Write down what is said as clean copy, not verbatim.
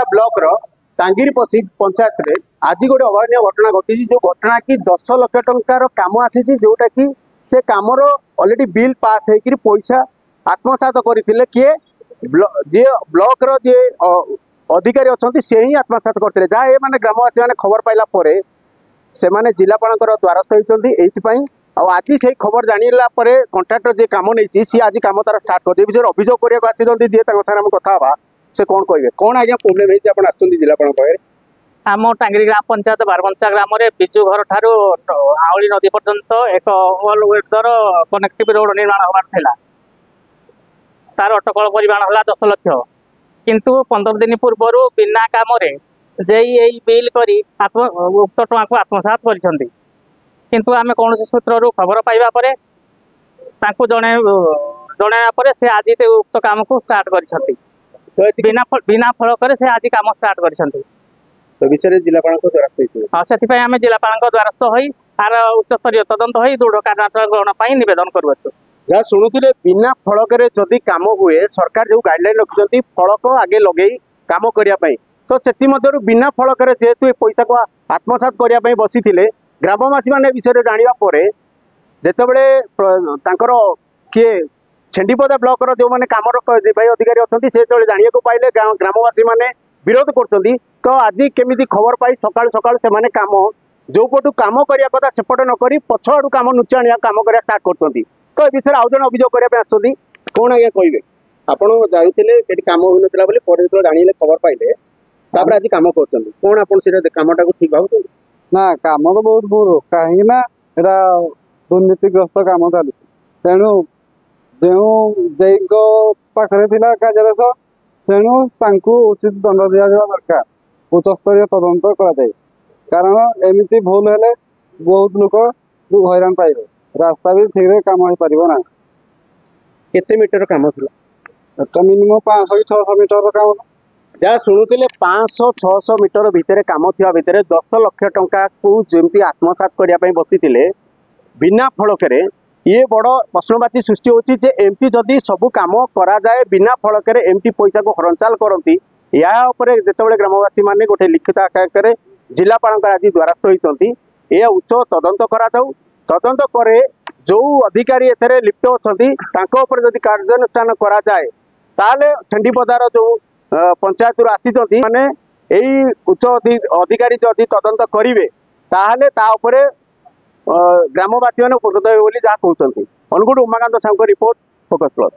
Chhendipada block रो टांगिरपसी पंचायत रे आज गोटे अभावन घटना घटी जो घटना कि 10 लाख टंकार काम आसी जोटा कि से कामर ऑलरेडी बिल पास होकर पैसा आत्मसात करते किए जे ब्लॉक रो जे अधिकारी अच्छा से ही आत्मसात करते जहाँ ये मैंने ग्रामवासी मैंने खबर पाइला से माने जिलापाल द्वारस्थ होती आज से खबर जानिला कंट्राक्टर जे काम नहीं सी आज कम तार स्टार्ट कर विषय अभियोग करने आसी जी सारे कथा से कौन कहे कौन आज्ञा प्रोब्लेम है जिलापाल पाखे आम टांगिरी ग्राम पंचायत बारबंचा ग्राम विजु घर ठारू आवली नदी पर्यंत एक ऑल वेदर कनेक्टिव रोड निर्माण होबार थिला तार अटकल परिमाण है 10 लाख किंतु 15 दिन पूर्वर बिना काम बिल करी उक्त टଙ୍କା को आत्मसात कर किंतु आम कौन सूत्र खबर पाइबा परे तांको जणाया परे से आज उक्त काम को स्टार्ट कर बिना फलक से आज काम स्टार्ट कर विषय जिलापाल द्वारस्थ हाँ से आम जिलापाल द्वारस्थ हो तार उच्चस्तरीय तदंत हो दृढ़ कार्यानुष्ठान ग्रहण नवेदन करूँ जहाँ शुणुले बिना फलक जदि कम हुए सरकार जो गाइडलाइन रखिंट फलक आगे लगे कम करने तो से बिना फलक जेहेतु पैसा को आत्मसात करने बसी ग्रामवासी मैंने विषय जानापर जितेबले किए छेंडीपदा ब्लॉक जो मैंने कम भाई अधिकारी अच्छा से जो जाना पाइले ग्रामवासी मैंने विरोध कर तो आज केमी खबर पाई सका सका से कम जो पटू कम करने कथा सेपट नक पछ आड़ कम नुचा आने कम कर स्टार्ट कर तो ये विषय आउ जन अभियोग करने आसुँच कौन आज्ञा कहे आपड़ जाते कम हो जो जानिले खबर पाइले आज कम कर कौन आप कमटा को ठीक भाव ना कम तो बहुत भूल कहीं दुर्नीतिग्रस्त कम चली तेणु जो पाखे कार्यादेश तेणु उचित दंड दि दरकार उच्चस्तरीय तदंत कराए कारण एमती भूल है बहुत लोक जो हैरान पाइबे रास्ता भी ठीक कम हो पार ना केते मीटर काम था मिनिमम 500-600 मीटर काम जहाँ शुणुले 500-600 मीटर भितर कम थी भितर 10 लाख टंका को जमी आत्मसात करने बसी बिना फलक ये बड़ प्रश्नवाची सृष्टि होती एमती जदि सब कम कराए बिना फलक एमती पैसा को हरचाल करती यापर जिते ग्रामवासी मैंने गोटे लिखित आकार जिलापाल आज द्वारस्थ होती यह उच्च तदंत करा तदंत करे जो अधिकारी एथे लिप्त अच्छा जदि कार्यानुष्ठान कराए ताले छेंडीपदार जो पंचायत आसी माने यही उच्च अधिकारी जदि तदंत करेंगे ताहले ग्रामवासी मैंने उपकृत हे जहाँ कहते अनुगुण Umakant Sahu report focus plus.